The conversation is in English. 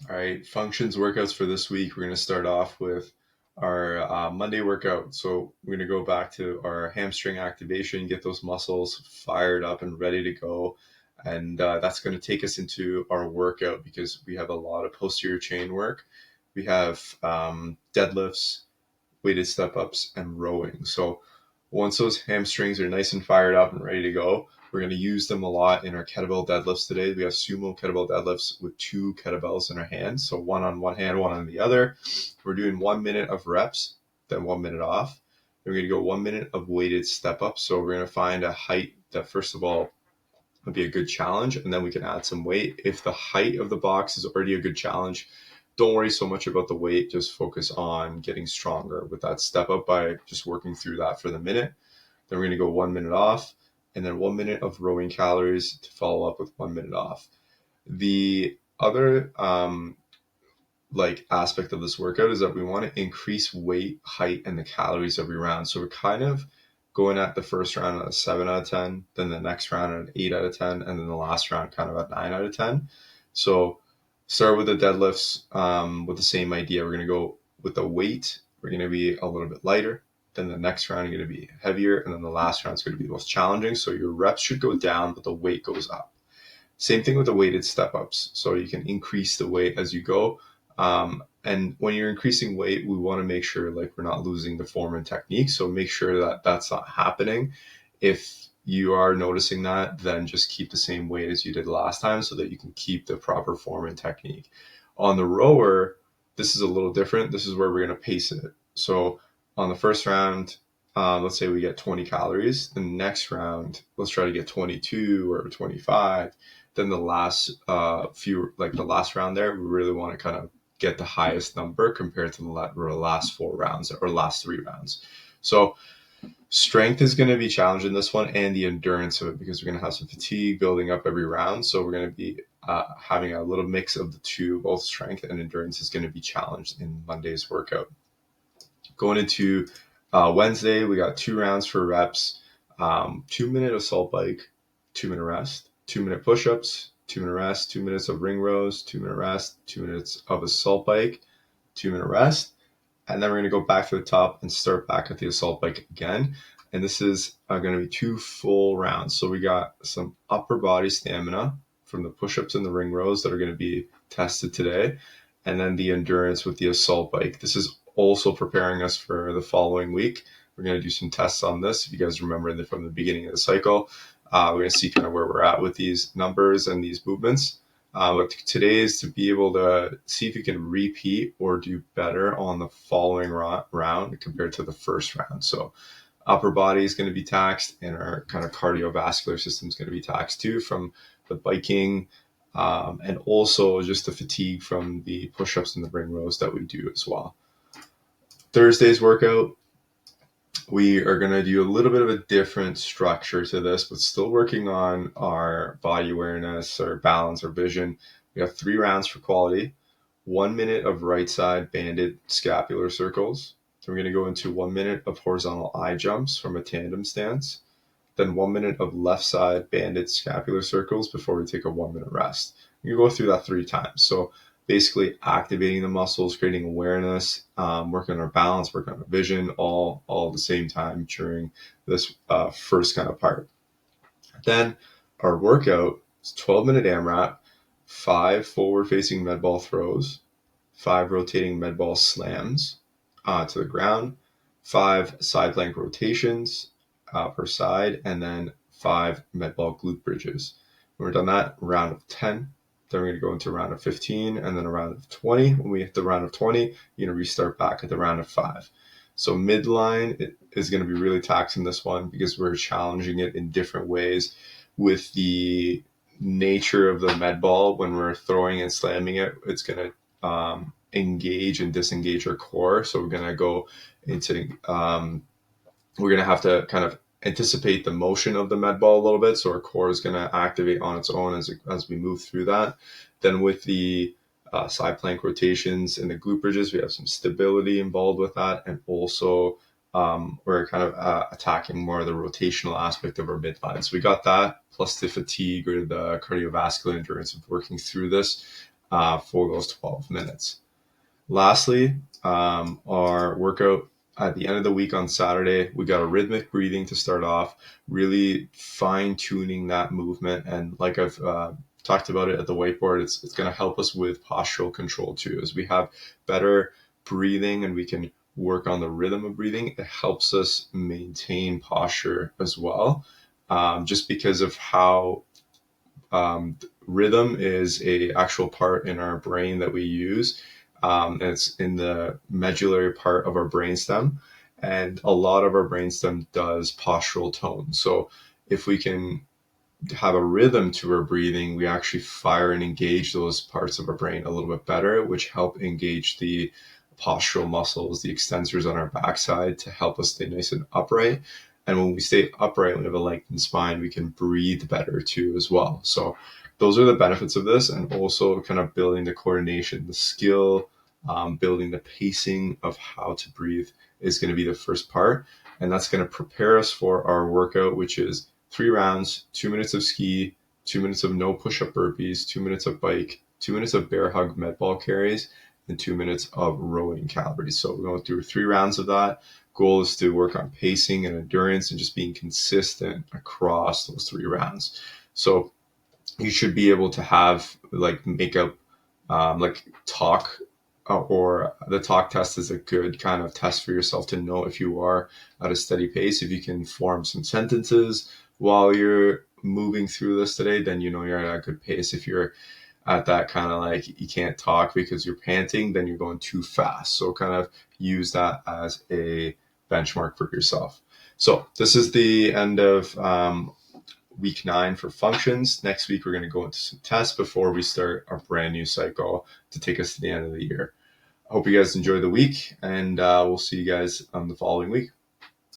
All right, functions workouts for this week. We're going to start off with our Monday workout. So we're going to go back to our hamstring activation, get those muscles fired up and ready to go. And that's going to take us into our workout because we have a lot of posterior chain work. We have deadlifts, weighted step ups, and rowing. So once those hamstrings are nice and fired up and ready to go, we're going to use them a lot in our kettlebell deadlifts today. We have sumo kettlebell deadlifts with two kettlebells in our hands. So one on one hand, one on the other. We're doing 1 minute of reps, then 1 minute off. Then we're going to go 1 minute of weighted step ups. So we're going to find a height that, first of all, would be a good challenge, and then we can add some weight. If the height of the box is already a good challenge, don't worry so much about the weight. Just focus on getting stronger with that step up by just working through that for the minute. Then we're going to go 1 minute off, and then 1 minute of rowing calories to follow up with 1 minute off. The other aspect of this workout is that we want to increase weight, height, and the calories every round. So we're kind of going at the first round at a 7 out of 10, then the next round at an 8 out of 10, and then the last round kind of at 9 out of 10. So start with the deadlifts with the same idea. We're going to go with the weight. We're going to be a little bit lighter. Then the next round is going to be heavier, and then the last round is going to be the most challenging. So your reps should go down, but the weight goes up. Same thing with the weighted step ups. So you can increase the weight as you go. And when you're increasing weight, we want to make sure we're not losing the form and technique. So make sure that that's not happening. If you are noticing that, then just keep the same weight as you did last time so that you can keep the proper form and technique. On the rower, this is a little different. This is where we're going to pace it. So on the first round, let's say we get 20 calories. The next round, let's try to get 22 or 25. Then the last the last round there, we really want to kind of get the highest number compared to the last 4 rounds or last 3 rounds. So strength is going to be challenged in this one, and the endurance of it, because we're going to have some fatigue building up every round. So we're going to be having a little mix of the two. Both strength and endurance is going to be challenged in Monday's workout. Going into Wednesday, we got 2 rounds for reps, 2 minute assault bike, 2 minute rest, 2 minute push-ups, 2 minute rest, 2 minutes of ring rows, 2 minute rest, 2 minutes of assault bike, 2 minute rest. And then we're going to go back to the top and start back at the assault bike again. And this is going to be 2 full rounds. So we got some upper body stamina from the push-ups and the ring rows that are going to be tested today. And then the endurance with the assault bike. This is also preparing us for the following week. We're going to do some tests on this. If you guys remember from the beginning of the cycle, we're going to see kind of where we're at with these numbers and these movements. But today is to be able to see if you can repeat or do better on the following round compared to the first round. So upper body is going to be taxed, and our kind of cardiovascular system is going to be taxed too from the biking, and also just the fatigue from the push-ups and the ring rows that we do as well. Thursday's workout, we are going to do a little bit of a different structure to this, but still working on our body awareness, our balance, our vision. We have 3 rounds for quality, 1 minute of right side banded scapular circles. Then we're going to go into 1 minute of horizontal eye jumps from a tandem stance, then 1 minute of left side banded scapular circles before we take a 1 minute rest. You go through that 3 times. So basically activating the muscles, creating awareness, working on our balance, working on our vision, all at the same time during this first kind of part. Then our workout is 12-minute AMRAP, 5 forward-facing med ball throws, 5 rotating med ball slams to the ground, 5 side plank rotations per side, and then 5 med ball glute bridges. When we're done that, round of 10. Then we're going to go into a round of 15 and then a round of 20. When we hit the round of 20, you're going to restart back at the round of 5. So midline is going to be really taxing this one because we're challenging it in different ways with the nature of the med ball. When we're throwing and slamming it, it's going to engage and disengage our core. So we're going to go into, we're going to have to kind of anticipate the motion of the med ball a little bit. So our core is going to activate on its own as we move through that. Then with the side plank rotations and the glute bridges, we have some stability involved with that. And also we're kind of attacking more of the rotational aspect of our midline. So we got that plus the fatigue or the cardiovascular endurance of working through this. for those 12 minutes. Lastly, our workout at the end of the week on Saturday, we got a rhythmic breathing to start off, really fine tuning that movement. And like I've talked about it at the whiteboard, it's going to help us with postural control too. As we have better breathing and we can work on the rhythm of breathing, it helps us maintain posture as well. Just because of how rhythm is a actual part in our brain that we use. And it's in the medullary part of our brainstem. And a lot of our brainstem does postural tone. So if we can have a rhythm to our breathing, we actually fire and engage those parts of our brain a little bit better, which help engage the postural muscles, the extensors on our backside to help us stay nice and upright. And when we stay upright, we have a lengthened spine, we can breathe better too as well. So those are the benefits of this, and also kind of building the coordination, the skill, building the pacing of how to breathe is going to be the first part. And that's going to prepare us for our workout, which is 3 rounds, 2 minutes of ski, 2 minutes of no push-up burpees, 2 minutes of bike, 2 minutes of bear hug med ball carries, and 2 minutes of rowing calories. So we're going through 3 rounds of that. Goal is to work on pacing and endurance and just being consistent across those 3 rounds. So you should be able to have make up talk, or the talk test is a good kind of test for yourself to know if you are at a steady pace. If you can form some sentences while you're moving through this today, then you know you're at a good pace. If you're at that kind of like you can't talk because you're panting, then you're going too fast. So kind of use that as a benchmark for yourself. So this is the end of week 9 for functions. Next week, we're going to go into some tests before we start our brand new cycle to take us to the end of the year. I hope you guys enjoy the week, and we'll see you guys on the following week.